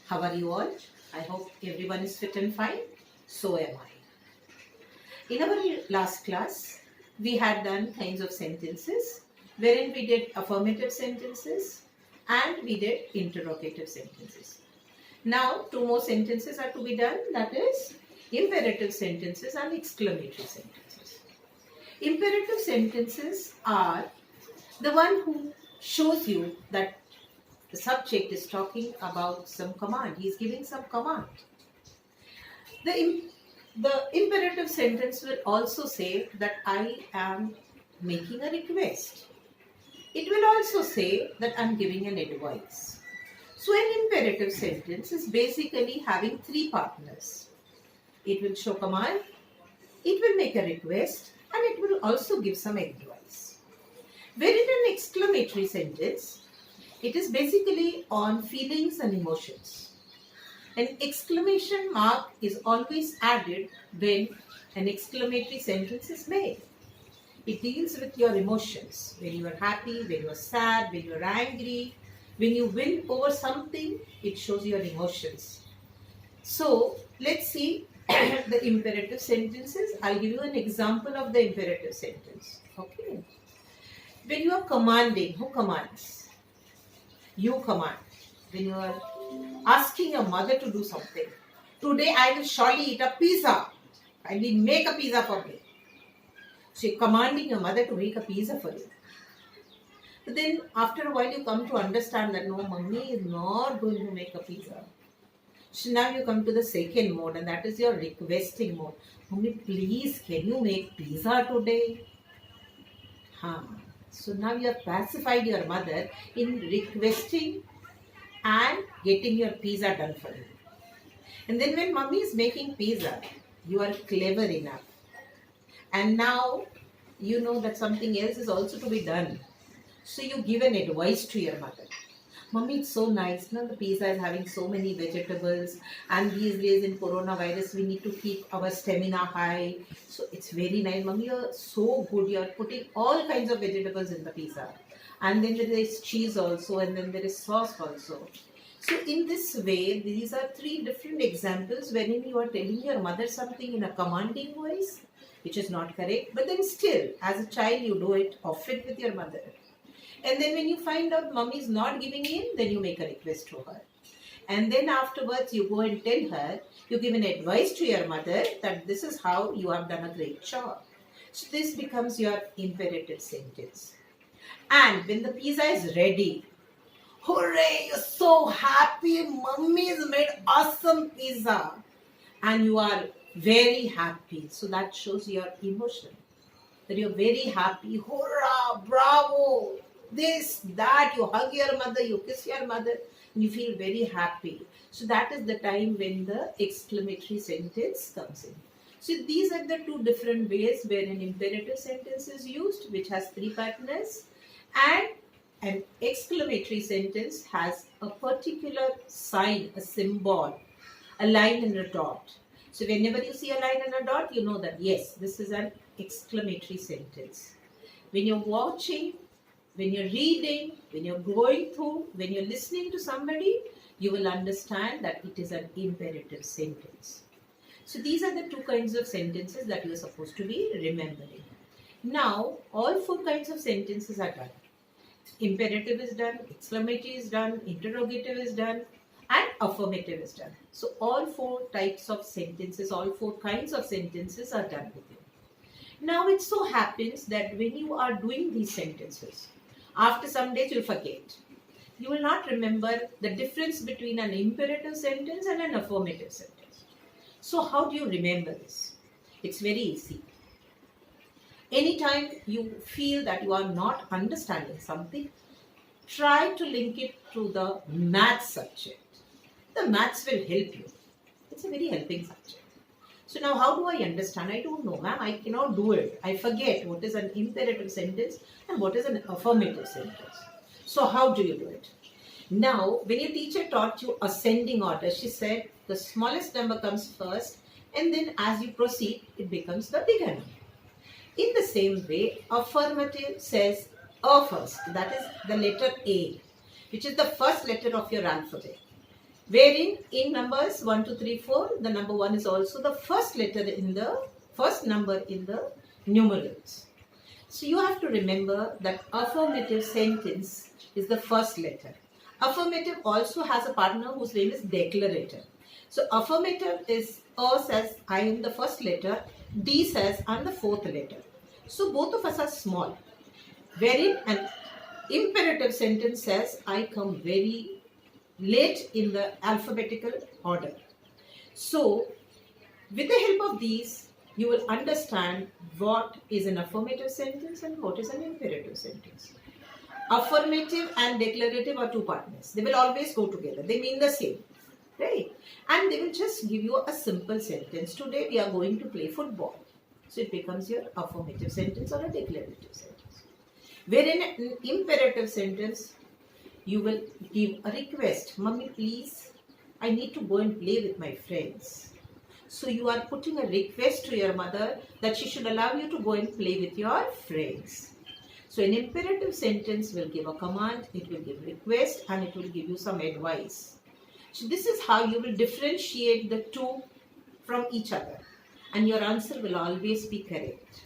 How are you all? I hope everyone is fit and fine. So am I. In our last class, we had done kinds of sentences wherein we did affirmative sentences and we did interrogative sentences. Now, two more sentences are to be done, that is imperative sentences and exclamatory sentences. Imperative sentences are the one who shows you that the subject is talking about some command. He is giving some command. The imperative sentence will also say that I am making a request. It will also say that I am giving an advice. So an imperative sentence is basically having three partners. It will show command, it will make a request, and it will also give some advice. Wherein an exclamatory sentence, it is basically on feelings and emotions. An exclamation mark is always added when an exclamatory sentence is made. It deals with your emotions. When you are happy, when you are sad, when you are angry, when you win over something, it shows your emotions. So, let's see the imperative sentences. I'll give you an example of the imperative sentence. Okay. When you are commanding, who commands? You command. When you are asking your mother to do something. Today I will surely eat a pizza. Kindly make a pizza for me. So you're commanding your mother to make a pizza for you. But then after a while you come to understand that no, mummy is not going to make a pizza. So now you come to the second mode, and that is your requesting mode. Mummy, please, can you make pizza today? So now you have pacified your mother in requesting and getting your pizza done for you. And then when mummy is making pizza, you are clever enough. And now you know that something else is also to be done. So you give an advice to your mother. Mummy, it's so nice. Now the pizza is having so many vegetables, and these days in coronavirus, we need to keep our stamina high. So it's very nice. Mummy, you're so good. You're putting all kinds of vegetables in the pizza. And then there is cheese also, and then there is sauce also. So in this way, these are three different examples wherein you are telling your mother something in a commanding voice, which is not correct. But then still, as a child, you do it often with your mother. And then when you find out mommy is not giving in, then you make a request to her. And then afterwards, you go and tell her, you give an advice to your mother that this is how you have done a great job. So this becomes your imperative sentence. And when the pizza is ready, hooray, you're so happy, mummy's made awesome pizza. And you are very happy. So that shows your emotion. That you're very happy, hurrah, bravo, this, that, you hug your mother, you kiss your mother, and you feel very happy. So that is the time when the exclamatory sentence comes in. So these are the two different ways where an imperative sentence is used, which has three partners, and an exclamatory sentence has a particular sign, a symbol, a line and a dot. So whenever you see a line and a dot, you know that yes, this is an exclamatory sentence. When you're watching, when you're reading, when you're going through, when you're listening to somebody, you will understand that it is an imperative sentence. So these are the two kinds of sentences that you're supposed to be remembering. Now, all four kinds of sentences are done. Imperative is done, exclamatory is done, interrogative is done, and affirmative is done. So all four types of sentences, all four kinds of sentences are done with you. Now it so happens that when you are doing these sentences, after some days you'll forget. You will not remember the difference between an imperative sentence and an affirmative sentence. So how do you remember this? It's very easy. Anytime you feel that you are not understanding something, try to link it to the maths subject. The maths will help you. It's a very helping subject. So now how do I understand? I don't know, ma'am. I cannot do it. I forget what is an imperative sentence and what is an affirmative sentence. So how do you do it? Now, when your teacher taught you ascending order, she said the smallest number comes first, and then as you proceed, it becomes the bigger number. In the same way, affirmative says A first, that is the letter A, which is the first letter of your alphabet. Wherein in numbers 1, 2, 3, 4, the number 1 is also the first letter in the first number in the numerals. So you have to remember that affirmative sentence is the first letter. Affirmative also has a partner whose name is declarative. So affirmative is A says I am the first letter, D says I am the fourth letter. So both of us are small. Wherein an imperative sentence says I come very late in the alphabetical order. So with the help of these, you will understand what is an affirmative sentence and what is an imperative sentence. Affirmative and declarative are two partners. They will always go together. They mean the same, right? And they will just give you a simple sentence. Today we are going to play football. So it becomes your affirmative sentence or a declarative sentence. Wherein an imperative sentence, you will give a request. Mummy, please, I need to go and play with my friends. So you are putting a request to your mother that she should allow you to go and play with your friends. So an imperative sentence will give a command, it will give request, and it will give you some advice. So this is how you will differentiate the two from each other, and your answer will always be correct.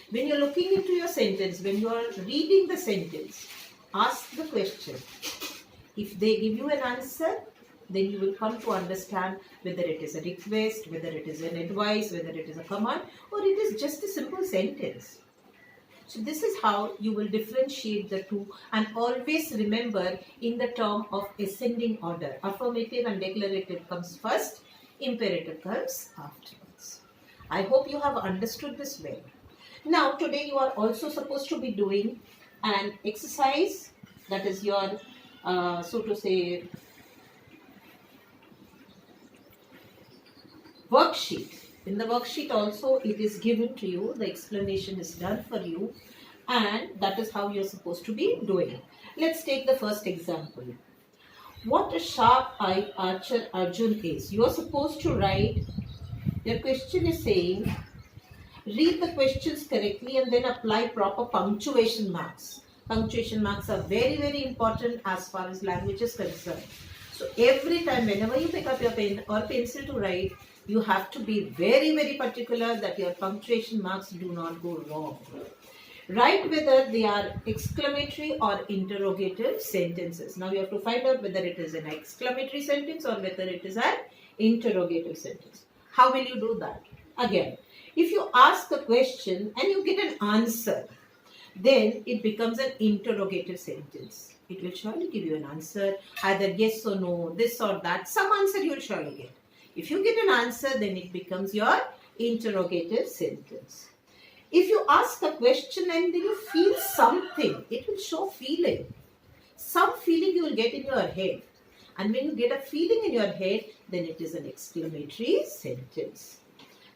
When you are looking into your sentence, when you are reading the sentence, ask the question. If they give you an answer, then you will come to understand whether it is a request, whether it is an advice, whether it is a command, or it is just a simple sentence. So this is how you will differentiate the two, and always remember in the term of ascending order. Affirmative and declarative comes first, imperative comes afterwards. I hope you have understood this well. Now today you are also supposed to be doing an exercise, that is your so to say worksheet. In the worksheet also it is given to you, the explanation is done for you, and that is how you are supposed to be doing. Let's take the first example. What a sharp-eyed archer Arjun is. You are supposed to write, your question is saying, read the questions correctly and then apply proper punctuation marks. Punctuation marks are very, very important as far as language is concerned. So every time whenever you pick up your pen or pencil to write, you have to be very, very particular that your punctuation marks do not go wrong. Write whether they are exclamatory or interrogative sentences. Now you have to find out whether it is an exclamatory sentence or whether it is an interrogative sentence. How will you do that? Again, if you ask a question and you get an answer, then it becomes an interrogative sentence. It will surely give you an answer, either yes or no, this or that. Some answer you will surely get. If you get an answer, then it becomes your interrogative sentence. If you ask a question and then you feel something, it will show feeling. Some feeling you will get in your head. And when you get a feeling in your head, then it is an exclamatory sentence.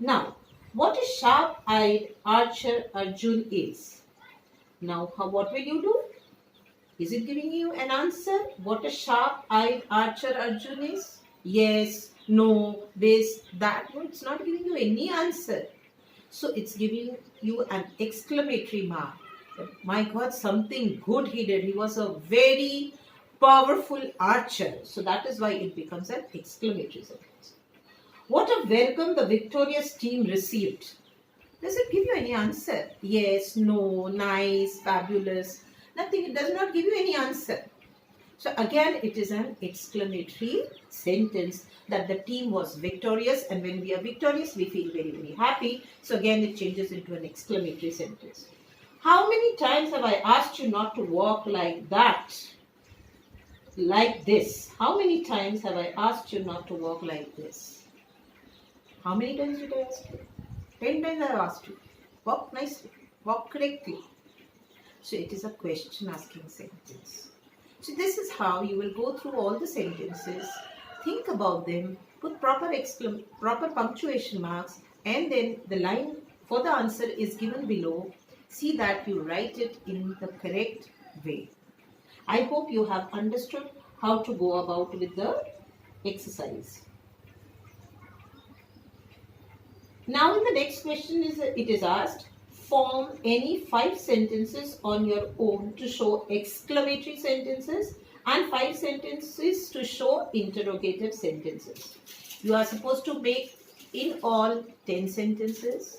Now, what a sharp-eyed archer Arjun is. Now, what will you do? Is it giving you an answer? What a sharp-eyed archer Arjun is? Yes, no, this, that. No, it's not giving you any answer. So it's giving you an exclamatory mark. My God, something good he did. He was a very powerful archer. So that is why it becomes an exclamatory sentence. What a welcome the victorious team received. Does it give you any answer? Yes, no, nice, fabulous. Nothing. It does not give you any answer. So again, it is an exclamatory sentence that the team was victorious, and when we are victorious, we feel very, very happy. So again, it changes into an exclamatory sentence. How many times have I asked you not to walk like that? Like this. How many times have I asked you not to walk like this? How many times did I ask you? 10 times I have asked you. Walk nicely. Walk correctly. So it is a question asking sentence. So this is how you will go through all the sentences, think about them, put proper punctuation marks, and then the line for the answer is given below. See that you write it in the correct way. I hope you have understood how to go about with the exercise. Now in the next question it is asked, form any 5 sentences on your own to show exclamatory sentences and 5 sentences to show interrogative sentences. You are supposed to make in all 10 sentences.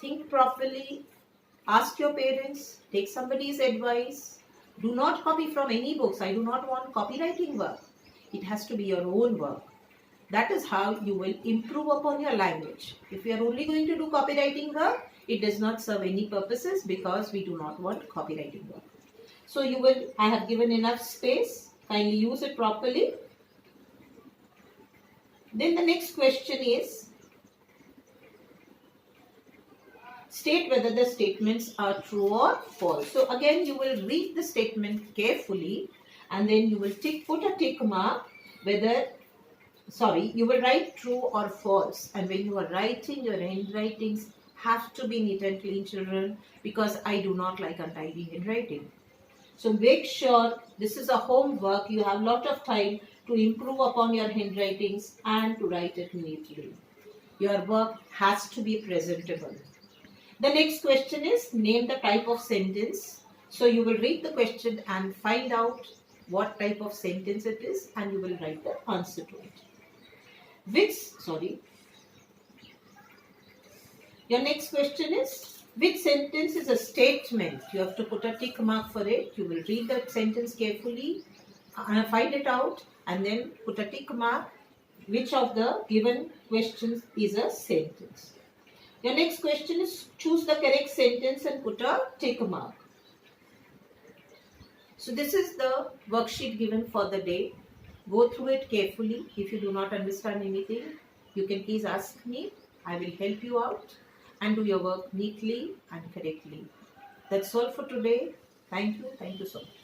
Think properly, ask your parents, take somebody's advice. Do not copy from any books. I do not want copywriting work. It has to be your own work. That is how you will improve upon your language. If you are only going to do copywriting work, it does not serve any purposes because we do not want copywriting work. So I have given enough space. Kindly use it properly. Then the next question is, state whether the statements are true or false. So again, you will read the statement carefully and then you will put a tick mark you will write true or false. And when you are writing, your handwritings have to be neat and clean, children, because I do not like untidy handwriting. So make sure this is a homework. You have a lot of time to improve upon your handwritings and to write it neatly. Your work has to be presentable. The next question is, name the type of sentence. So you will read the question and find out what type of sentence it is and you will write the answer to it. Your next question is, which sentence is a statement? You have to put a tick mark for it. You will read the sentence carefully, find it out and then put a tick mark. Which of the given questions is a sentence? Your next question is, choose the correct sentence and put a tick mark. So this is the worksheet given for the day. Go through it carefully. If you do not understand anything, you can please ask me. I will help you out and do your work neatly and correctly. That's all for today. Thank you. Thank you so much.